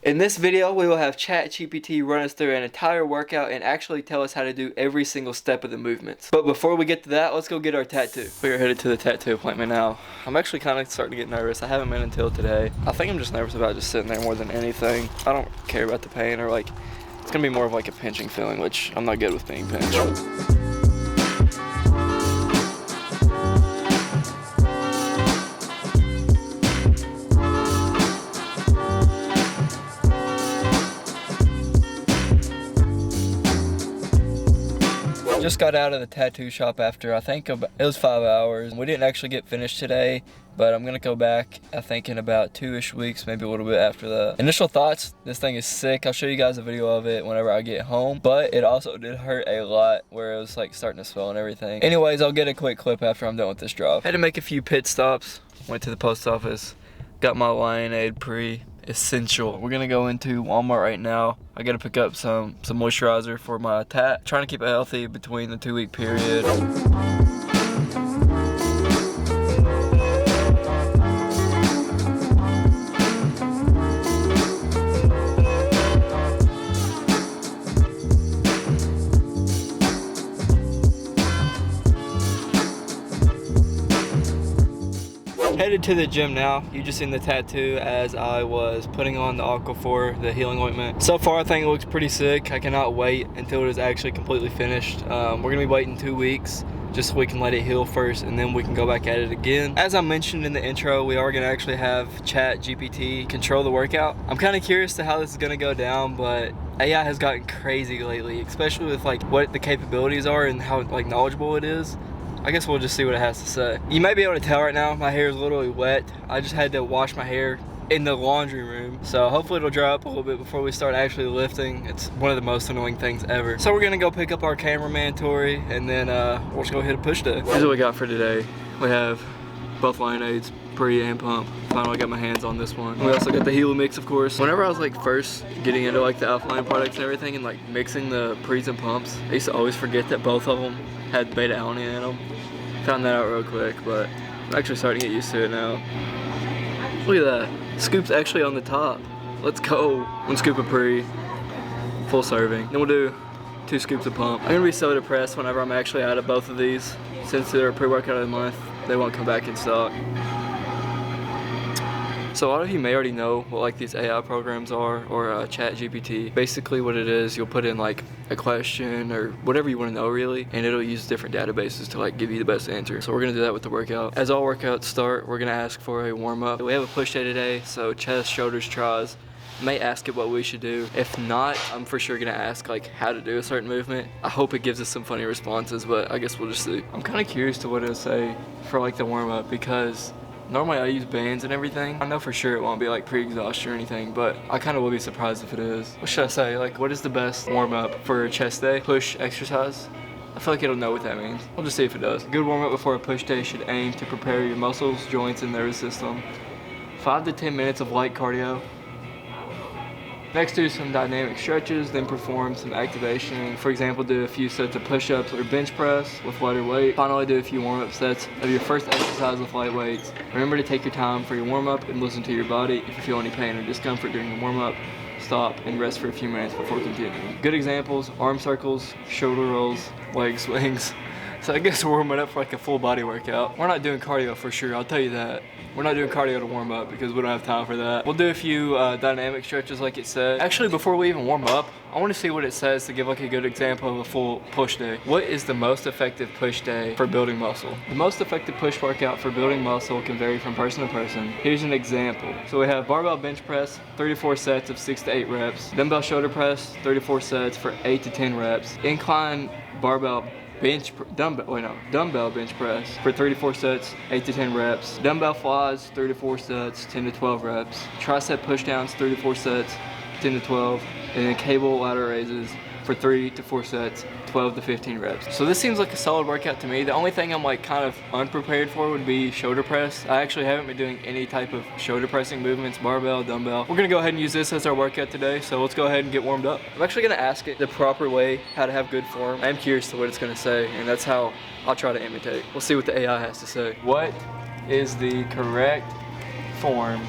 In this video, we will have Chat GPT run us through an entire workout and actually tell us how to do every single step of the movements. But before we get to that, let's go get our tattoo. We are headed to the tattoo appointment now. I'm actually kind of starting to get nervous. I haven't been until today. I think I'm just nervous about just sitting there more than anything. I don't care about the pain or like, it's gonna be more of like a pinching feeling, which I'm not good with being pinched. Just got out of the tattoo shop after I think it was 5 hours. We didn't actually get finished today, but I'm gonna go back I think in about 2-ish weeks, maybe a little bit after that. Initial thoughts, this thing is sick. I'll show you guys a video of it whenever I get home, but it also did hurt a lot where it was like starting to swell and everything. Anyways, I'll get a quick clip after I'm done with this job. Had to make a few pit stops, went to the post office, got my Lionade Pre-Essential. We're gonna go into Walmart right now. I gotta pick up some moisturizer for my tat. Trying to keep it healthy between the 2-week period. Headed to the gym now. You just seen the tattoo as I was putting on the Aquaphor, the healing ointment. So far I think it looks pretty sick. I cannot wait until it is actually completely finished. We're gonna be waiting 2 weeks just so we can let it heal first and then we can go back at it again. As I mentioned in the intro, we are gonna actually have Chat GPT control the workout. I'm kind of curious to how this is gonna go down, but AI has gotten crazy lately, especially with like what the capabilities are and how like knowledgeable it is. I guess we'll just see what it has to say. You may be able to tell right now, my hair is literally wet. I just had to wash my hair in the laundry room. So hopefully it'll dry up a little bit before we start actually lifting. It's one of the most annoying things ever. So we're gonna go pick up our cameraman, Tori, and then we'll just go hit a push day. Here's what we got for today. We have both Lionades, pre and pump. Finally got my hands on this one. We also got the Helo mix, of course. Whenever I was like first getting into like the Alpha line products and everything and like mixing the pre's and pumps, I used to always forget that both of them had beta alanine in them. Found that out real quick, but I'm actually starting to get used to it now. Look at that. Scoop's actually on the top. Let's go. 1 scoop of pre, full serving. Then we'll do 2 scoops of pump. I'm gonna be so depressed whenever I'm actually out of both of these. Since they're a pre-workout of the month, they won't come back in stock. So a lot of you may already know what like these AI programs are, or Chat GPT. Basically what it is, you'll put in like a question or whatever you want to know really, and it'll use different databases to like give you the best answer. So we're gonna do that with the workout. As all workouts start, we're gonna ask for a warm-up. We have a push day today, so chest, shoulders, tries. May ask it what we should do. If not, I'm for sure gonna ask like how to do a certain movement. I hope it gives us some funny responses, but I guess we'll just see. I'm kind of curious to what it'll say for like the warm-up, because normally I use bands and everything. I know for sure it won't be like pre-exhaustion or anything, but I kind of will be surprised if it is. What should I say? Like, what is the best warm-up for a chest day? Push exercise? I feel like it'll know what that means. We'll just see if it does. A good warm-up before a push day should aim to prepare your muscles, joints, and nervous system. 5 to 10 minutes of light cardio. Next, do some dynamic stretches, then perform some activation. For example, do a few sets of push-ups or bench press with lighter weight. Finally, do a few warm-up sets of your first exercise with light weights. Remember to take your time for your warm-up and listen to your body. If you feel any pain or discomfort during the warm-up, stop and rest for a few minutes before continuing. Good examples: arm circles, shoulder rolls, leg swings. So I guess we're warming up for like a full body workout. We're not doing cardio for sure, I'll tell you that. We're not doing cardio to warm up because we don't have time for that. We'll do a few dynamic stretches like it said. Actually, before we even warm up, I want to see what it says to give like a good example of a full push day. What is the most effective push day for building muscle? The most effective push workout for building muscle can vary from person to person. Here's an example. So we have barbell bench press, 34 sets of 6 to 8 reps. Dumbbell shoulder press, 34 sets for 8 to 10 reps. Incline barbell dumbbell bench press for 34 sets, 8 to 10 reps. Dumbbell flies, 34 sets, 10 to 12 reps. Tricep pushdowns, 34 sets, 10 to 12. And then cable ladder raises for 3 to 4 sets, 12 to 15 reps. So this seems like a solid workout to me. The only thing I'm like kind of unprepared for would be shoulder press. I actually haven't been doing any type of shoulder pressing movements, barbell, dumbbell. We're gonna go ahead and use this as our workout today, so let's go ahead and get warmed up. I'm actually gonna ask it the proper way, how to have good form. I am curious to what it's gonna say, and that's how I'll try to imitate. We'll see what the AI has to say. What is the correct form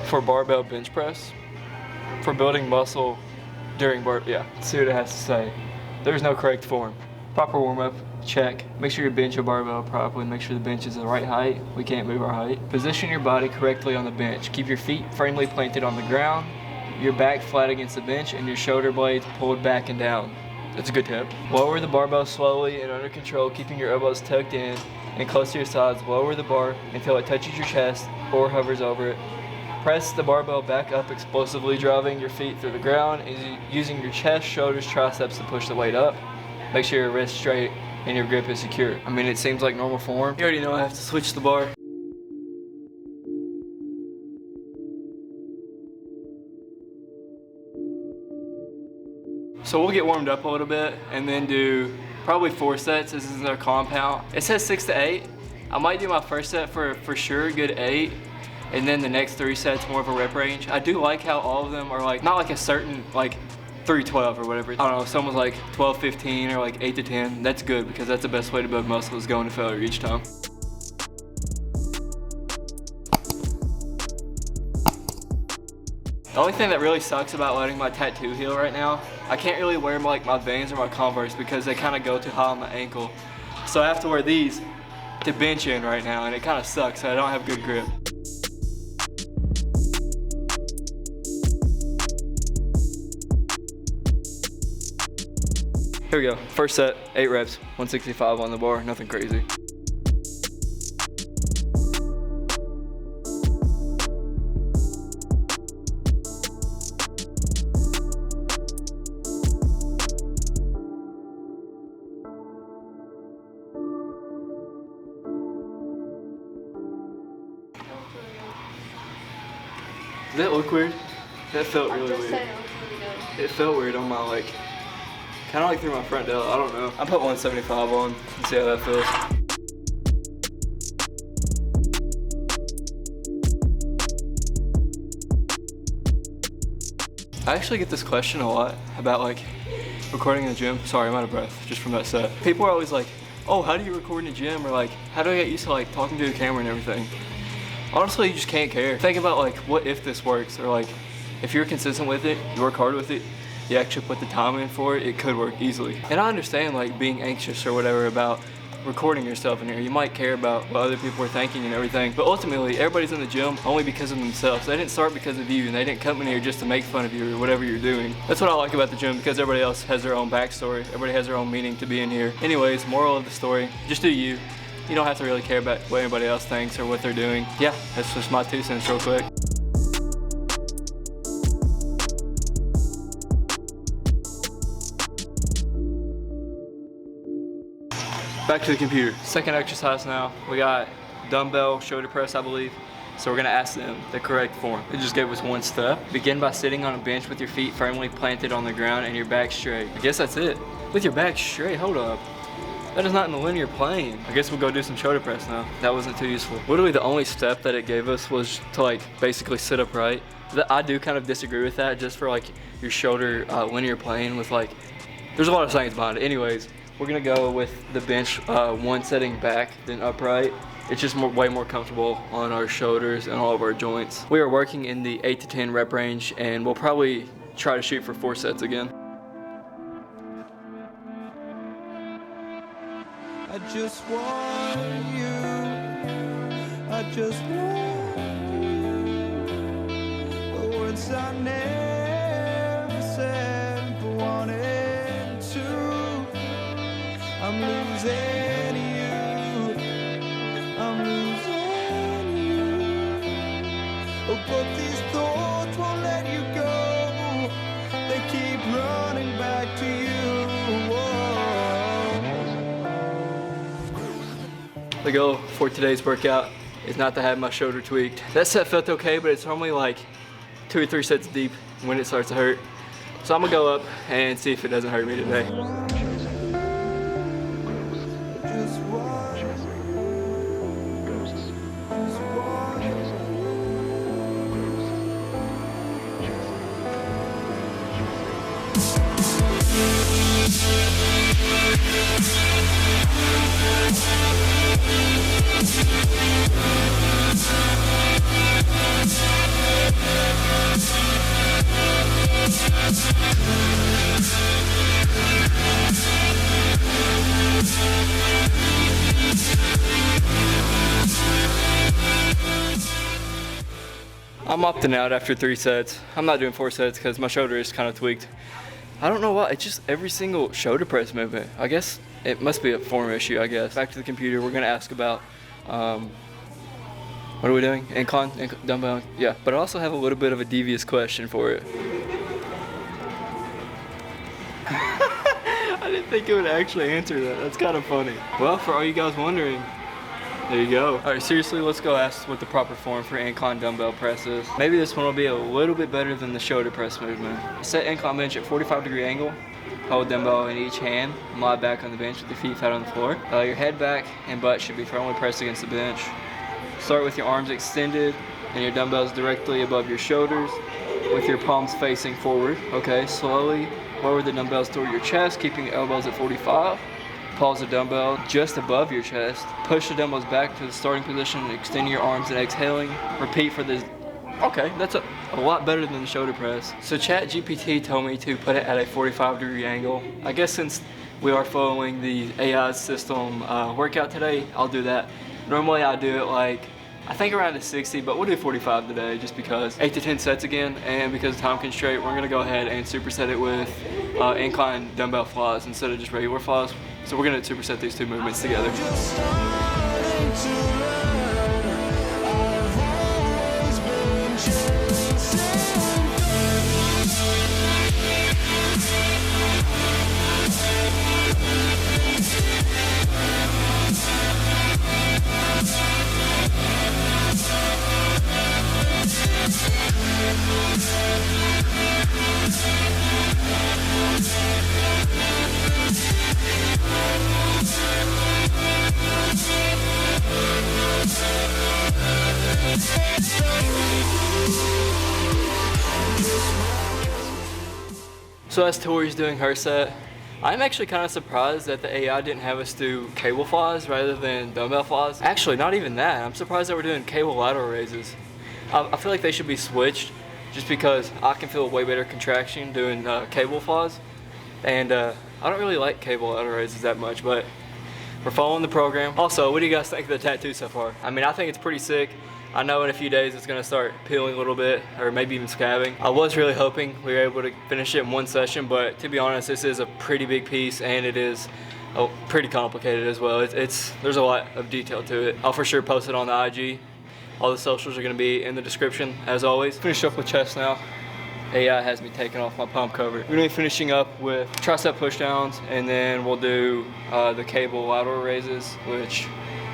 for barbell bench press? For building muscle during yeah, let's see what it has to say. There's no correct form. Proper warm-up, check. Make sure you bench your barbell properly. Make sure the bench is the right height. We can't move our height. Position your body correctly on the bench. Keep your feet firmly planted on the ground, your back flat against the bench, and your shoulder blades pulled back and down. That's a good tip. Lower the barbell slowly and under control, keeping your elbows tucked in and close to your sides. Lower the bar until it touches your chest or hovers over it. Press the barbell back up explosively, driving your feet through the ground and using your chest, shoulders, triceps to push the weight up. Make sure your wrist straight and your grip is secure. I mean, it seems like normal form. You already know I have to switch the bar. So we'll get warmed up a little bit and then do probably 4 sets. This is a compound. It says 6 to 8. I might do my first set for sure, good 8. And then the next 3 sets, more of a rep range. I do like how all of them are like, not like a certain, like 3-12 or whatever. I don't know, if someone's like 12-15 or like 8 to 10, that's good because that's the best way to build muscle is going to failure each time. The only thing that really sucks about letting my tattoo heal right now, I can't really wear like my Vans or my Converse because they kind of go too high on my ankle. So I have to wear these to bench in right now and it kind of sucks. I don't have good grip. Here we go, first set, 8 reps, 165 on the bar, nothing crazy. Did that look weird? That felt really weird. It felt weird on my like, kind of like through my front delt, I don't know. I put 175 on and see how that feels. I actually get this question a lot about like recording in the gym. Sorry, I'm out of breath just from that set. People are always like, oh, how do you record in the gym? Or like, how do I get used to like talking to the camera and everything? Honestly, you just can't care. Think about like, what if this works? Or like, if you're consistent with it, you work hard with it, you actually put the time in for it, it could work easily. And I understand like being anxious or whatever about recording yourself in here. You might care about what other people are thinking and everything, but ultimately everybody's in the gym only because of themselves. They didn't start because of you and they didn't come in here just to make fun of you or whatever you're doing. That's what I like about the gym because everybody else has their own backstory. Everybody has their own meaning to be in here. Anyways, moral of the story, just do you. You don't have to really care about what anybody else thinks or what they're doing. Yeah, that's just my 2 cents real quick. Back to the computer. Second exercise now. We got dumbbell shoulder press, I believe. So we're gonna ask them the correct form. They just gave us 1 step. Begin by sitting on a bench with your feet firmly planted on the ground and your back straight. I guess that's it. With your back straight, hold up. That is not in the linear plane. I guess we'll go do some shoulder press now. That wasn't too useful. Literally the only step that it gave us was to like basically sit upright. I do kind of disagree with that just for like your shoulder linear plane with like, there's a lot of science behind it. Anyways, we're gonna go with the bench 1 setting back than upright. It's just way more comfortable on our shoulders and all of our joints. We are working in the 8 to 10 rep range and we'll probably try to shoot for 4 sets again. I just want you, I just want you. The words I never said but wanted to. I'm losing you, I'm losing you. Oh, but these thoughts won't let you go. They keep running back to you. Whoa. The goal for today's workout is not to have my shoulder tweaked. That set felt okay, but it's normally like 2 or 3 sets deep when it starts to hurt. So I'm gonna go up and see if it doesn't hurt me today. opting out after 3 sets. I'm not doing 4 sets because my shoulder is kind of tweaked. I don't know why, it's just every single shoulder press movement. I guess it must be a form issue, I guess. Back to the computer, we're gonna ask about, what are we doing? Incline, dumbbell, yeah. But I also have a little bit of a devious question for it. I didn't think it would actually answer that. That's kind of funny. Well, for all you guys wondering, there you go. All right, seriously, let's go ask what the proper form for incline dumbbell press is. Maybe this one will be a little bit better than the shoulder press movement. Set incline bench at 45-degree angle. Hold dumbbell in each hand and lie back on the bench with your feet flat on the floor. Your head back and butt should be firmly pressed against the bench. Start with your arms extended and your dumbbells directly above your shoulders with your palms facing forward. Okay, slowly lower the dumbbells toward your chest, keeping your elbows at 45. Pause the dumbbell just above your chest. Push the dumbbells back to the starting position, extending your arms and exhaling. Repeat for this. Okay, that's a lot better than the shoulder press. So Chat GPT told me to put it at a 45-degree angle. I guess since we are following the AI system workout today, I'll do that. Normally I do it like, I think around a 60, but we'll do 45 today just because. 8 to 10 sets again, and because of time constraint, we're gonna go ahead and superset it with incline dumbbell flies instead of just regular flies. So we're gonna superset these 2 movements together. So as Tori's doing her set, I'm actually kind of surprised that the AI didn't have us do cable flies rather than dumbbell flies. Actually, not even that. I'm surprised that we're doing cable lateral raises. I feel like they should be switched just because I can feel a way better contraction doing cable flies. And I don't really like cable lateral raises that much, but we're following the program. Also, what do you guys think of the tattoo so far? I mean, I think it's pretty sick. I know in a few days it's gonna start peeling a little bit, or maybe even scabbing. I was really hoping we were able to finish it in 1 session, but to be honest, this is a pretty big piece and it is pretty complicated as well. There's a lot of detail to it. I'll for sure post it on the IG. All the socials are gonna be in the description as always. Finish up with chest now. AI has me taking off my pump cover. We're gonna be finishing up with tricep pushdowns, and then we'll do the cable lateral raises, which,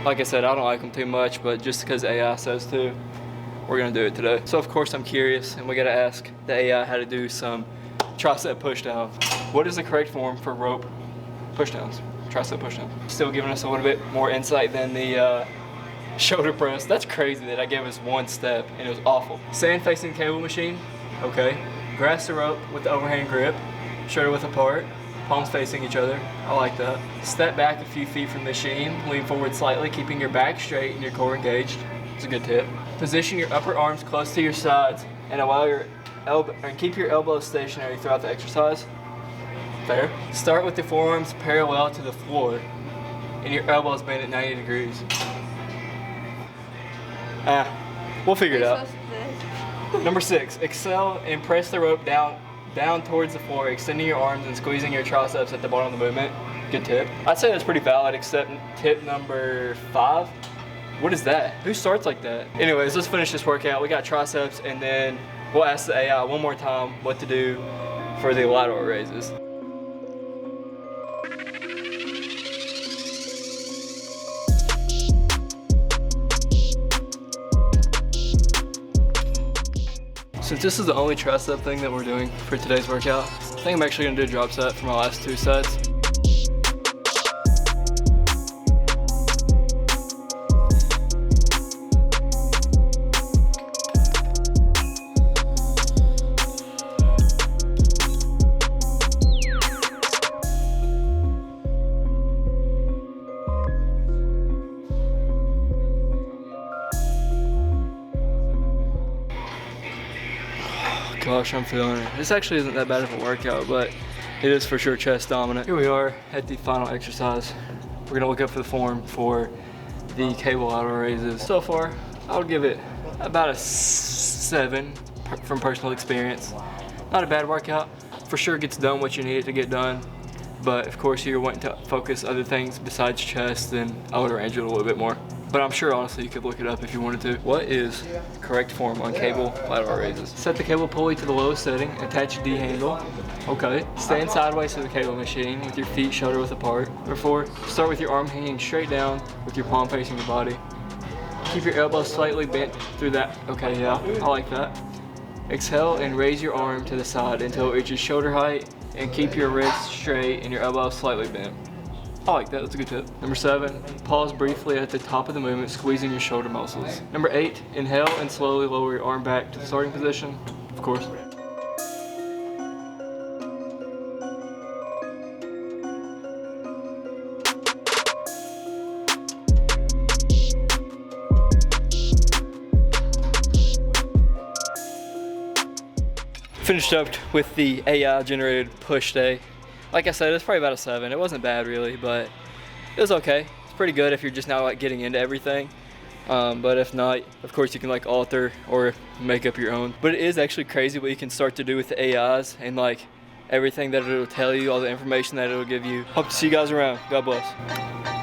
like I said, I don't like them too much, but just because AI says to, we're gonna do it today. So of course I'm curious, and we gotta ask the AI how to do some tricep pushdowns. What is the correct form for rope pushdowns? Tricep pushdowns. Still giving us a little bit more insight than the shoulder press. That's crazy that I gave us 1 step and it was awful. Stand facing cable machine. Okay. Grasp the rope with the overhand grip. Shoulder width apart. Palms facing each other. I like that. Step back a few feet from the machine. Lean forward slightly, keeping your back straight and your core engaged. It's a good tip. Position your upper arms close to your sides and allow your elbow and keep your elbows stationary throughout the exercise. Fair. Start with the forearms parallel to the floor and your elbows bent at 90 degrees. We'll figure it out. Number 6, excel and press the rope down towards the floor, extending your arms and squeezing your triceps at the bottom of the movement. Good tip. I'd say that's pretty valid, except tip number 5. What is that? Who starts like that? Anyways, let's finish this workout. We got triceps, and then we'll ask the AI one more time what to do for the lateral raises. Since this is the only tricep thing that we're doing for today's workout, I think I'm actually gonna do a drop set for my last 2 sets. Gosh, I'm feeling it. This actually isn't that bad of a workout, but it is for sure chest dominant. Here we are at the final exercise. We're gonna look up for the form for the cable lateral raises. So far, I would give it about a 7 from personal experience. Not a bad workout. For sure gets done what you need it to get done. But of course, you're wanting to focus other things besides chest, then I would arrange it a little bit more. But I'm sure honestly you could look it up if you wanted to. What is correct form on cable lateral raises? Set the cable pulley to the lowest setting, attach D handle. Okay. Stand sideways to the cable machine with your feet shoulder width apart. Number 4, start with your arm hanging straight down with your palm facing your body. Keep your elbow slightly bent through that. Okay, yeah, I like that. Exhale and raise your arm to the side until it reaches shoulder height, and keep your wrist straight and your elbow slightly bent. I like that, that's a good tip. Number 7, pause briefly at the top of the movement, squeezing your shoulder muscles. Number 8, inhale and slowly lower your arm back to the starting position, of course. Finished up with the AI generated push day. Like I said, it's probably about a 7. It wasn't bad really, but it was okay. It's pretty good if you're just now like getting into everything. But if not, of course you can like alter or make up your own. But it is actually crazy what you can start to do with the AIs and like everything that it'll tell you, all the information that it'll give you. Hope to see you guys around. God bless.